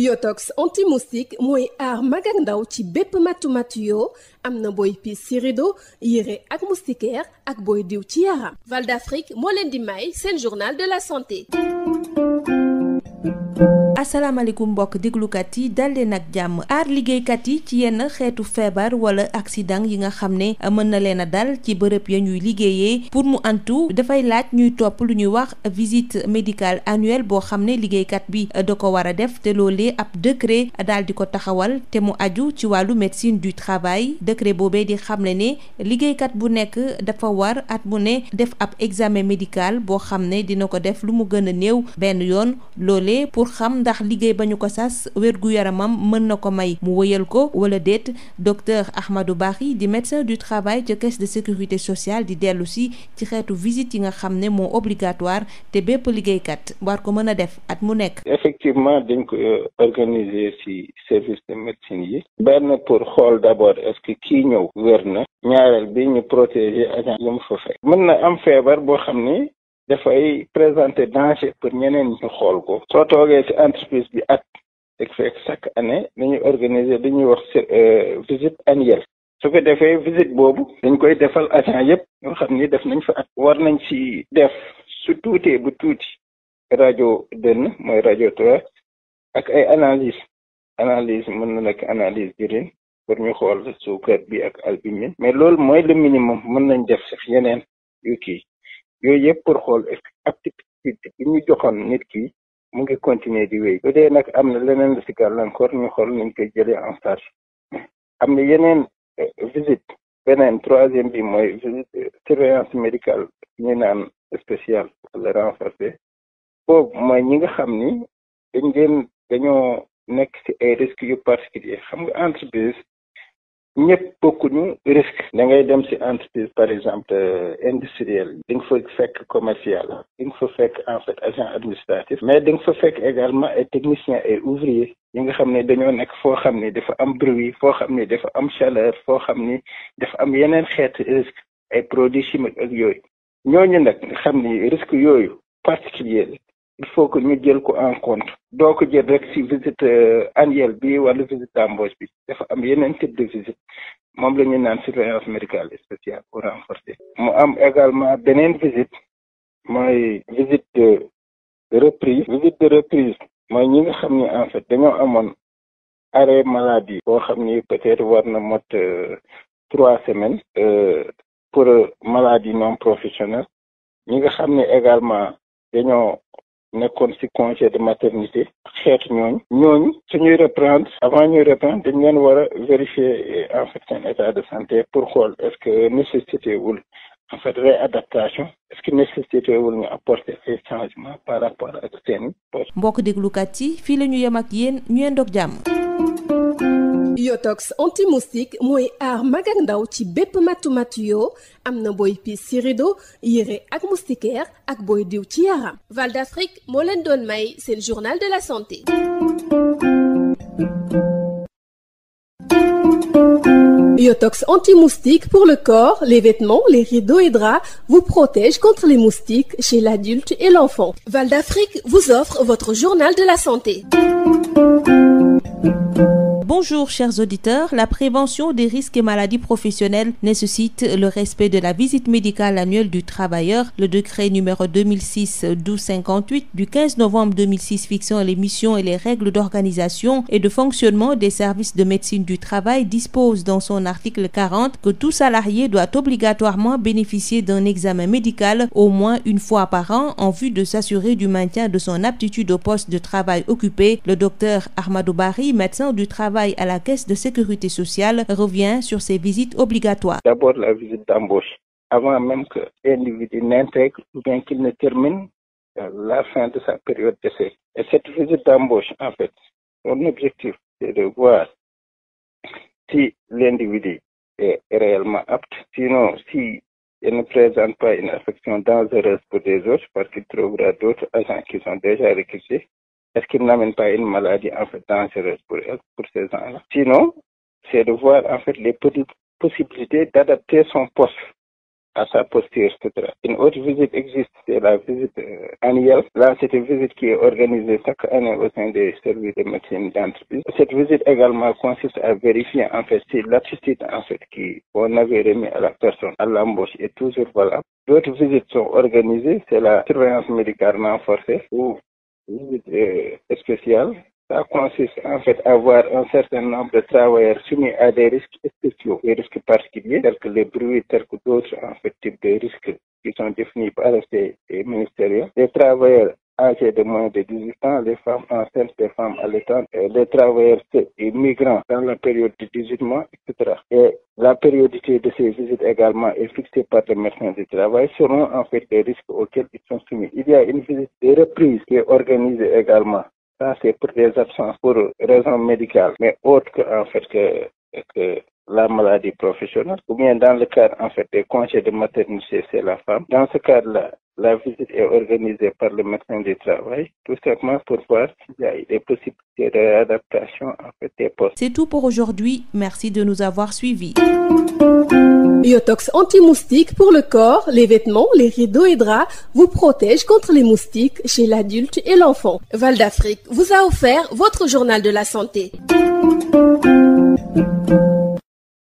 Yotox anti-moustique mooy aar mag ak ndaw ci bépp matu-matu yoo am na booy piis ci rido yére ak moustiquaire ak booy diw ci yaram. Val d'Afrique moo leen di may seen journal de la santé. asalaamaaleykum mbokk déglukat yi dal leen ak jàmm. aar liggéeykat yi ci yenn xeetu feebar wala accident yi nga xam ne mën na leen a dal ci bërëb ya ñuy liggéeyee pour mu antu dafay laaj ñuy topp lu ñuy wax visite médicale annuelle boo xam ne liggéeykat bi da ko war a def te loolee ab décret daal di ko taxawal te mu aju ci wàllu médecine du travail. décret boobee di xamle ne liggéeykat bu nekk dafa war at mu ne def ab examen médical boo xam ne dina ko def lu mu gën a néew benn yoon loolee pour xam ndax liggéey ba ñu ko sas wér-gu-yaramam mën na ko may mu wëyal ko wala déet. docteur Ahmadou Bari di médecin du travail ca caisse de sécurité sociale di dellu si ci xeetu visite yi nga xam ne moo obligatoire te bépp liggéeykat war ko mën a def at mu nekk. effectivement dañ ko organiser ci service de médecine yi. benn pour xool d'abord est-ce que kii ñëw wér na. ñaareel bi ñu protéger agent yi mu fa fekk. mën na am feebar boo xam ni dafay présenter danger pour ñeneen ñu xool ko. soo toogee ci entreprise bi at fekk chaque année dañuy organiser dañuy wax visite annuelle. su ko defee visite boobu dañ koy defal agent yëpp ñoo xam ni def nañ fa at. war nañ ci def su tuutee bu tuuti rajo dënn mooy rajo thorax ak ay analyse mën na nekk analyse d'urine pour ñu xool suukar bi ak albumine. mais loolu mooy le minimum. mën nañ def sax yeneen yu kii yooyu yëpp pour xool activité bi ñu joxoon nit ki mu ngi continuer di wéy. su dee nag am na leneen lu si gàllankoor ñu xool nañ koy jëlee en charge. am na yeneen visite beneen troisième bi mooy visite surveillance médicale ñu naan spécial wala renforcé. boobu mooy ñi nga xam ni dañoo nekk ci ay risques yu particulier. xam nga entreprise ñëpp bokkuñu risque. da ngay dem ci entreprise par exemple industrielle. di nga fa fekk commercial. di nga fa fekk en fait agent administratif. mais di nga fa fekk également ay techniciens et ouvriers. yi nga xam ne dañoo nekk foo xam ni dafa am bruit foo xam ni dafa am chaleur foo xam ni dafa am yeneen xeetu risque ay produits chimiques ak yooyu. ñooñu nag nga xam ni risque yooyu particulier il faut que ñu jël ko en compte. doo ko jël rek ci visite annuelle bi wala visite d'embauche bi. dafa am yeneen type de visite moom la ñu naan surveillance médicale spéciale pour renforcer. mu am également beneen visite mooy visite de reprise. visite de reprise mooy ñi nga xam ni en fait dañoo amoon arrêt maladie boo xam ni peut-être war na mot 3 semaines pour maladie non professionnelle. ñi nga xam ni également dañoo nekkoon ci congé de maternité xeetu ñooñu suñuy reprendre avant ñuy reprendre dañ leen war a vérifier en fait seen état de santé pour xool est-ce que nécessité wul en fait réadaptation est-ce que nécessité wul ñu apporter ay changements par rapport ak seen poste. mbokk déglukat yi fii la ñu yem ak yéen ñu yendoog jàmm. Yotox anti-moustique mooy aar mag ak ndaw ci bépp matu-matu yoo am na booy piis ci rido yére ak moustiquaire ak booy diw ci yaram. Val d'Afrique moo leen doon may seen journal de la santé. Yotox anti-moustique pour le corps, les vêtements, les rideaux et draps vous protège contre les moustiques chez l'adulte et l'enfant. Val d'Afrique vous offre votre journal de la santé. Bonjour chers auditeurs, la prévention des risques et maladies professionnelles nécessite le respect de la visite médicale annuelle du travailleur. Le décret numéro 2006-1258 du 15 novembre 2006 fixant les missions et les règles d'organisation et de fonctionnement des services de médecine du travail dispose dans son article 40 que tout salarié doit obligatoirement bénéficier d'un examen médical au moins une fois par an en vue de s'assurer du maintien de son aptitude au poste de travail occupé. Le docteur Ahmadou Bari, médecin du travail à la caisse de sécurité sociale, revient sur ces visites obligatoires. D'abord la visite d'embauche, avant même que l'individu n'intègre ou bien qu'il ne termine la fin de sa période d'essai. Et cette visite d'embauche, en fait, son objectif, c'est de voir si l'individu est réellement apte. Sinon, si il ne présente pas une affection dangereuse pour des autres, parce qu'il trouvera d'autres agents qui sont déjà recrutés. Est-ce qu'il n'amène pas une maladie en fait dangereuse pour ces gens-là? Sinon, c'est de voir en fait les possibilités d'adapter son poste à sa posture, etc. Une autre visite existe, c'est la visite annuelle. Là, c'est une visite qui est organisée chaque année au sein des services de médecine d'entreprise. Cette visite également consiste à vérifier en fait si l'aptitude en fait qu'on avait remis à la personne à l'embauche est toujours valable. D'autres visites sont organisées, c'est la surveillance médicale renforcée ou visite spéciale. Ça consiste en fait à avoir un certain nombre de travailleurs soumis à des risques spéciaux, des risques particuliers, tels que les bruits, tels que d'autres en fait types de risques qui sont définis par ces ministériels. Les travailleurs âgés de moins de 18 ans, les femmes enceintes, les femmes allaitantes, les travailleurs et migrants dans la période de 18 mois, etc. Et la périodicité de ces visites également est fixée par le médecin du travail selon en fait les risques auxquels ils sont soumis. Il y a une visite de reprise qui est organisée également. Ça, c'est pour des absences pour raisons médicales, mais autres que la maladie professionnelle, ou bien dans le cadre en fait des congés de maternité chez la femme. Dans ce cadre-là, la visite est organisée par le médecin du travail, tout simplement pour voir s'il y a des possibilités de réadaptation en fait des postes. C'est tout pour aujourd'hui. Merci de nous avoir suivis. Biotox anti-moustique pour le corps, les vêtements, les rideaux et draps vous protège contre les moustiques chez l'adulte et l'enfant. Val d'Afrique vous a offert votre journal de la santé.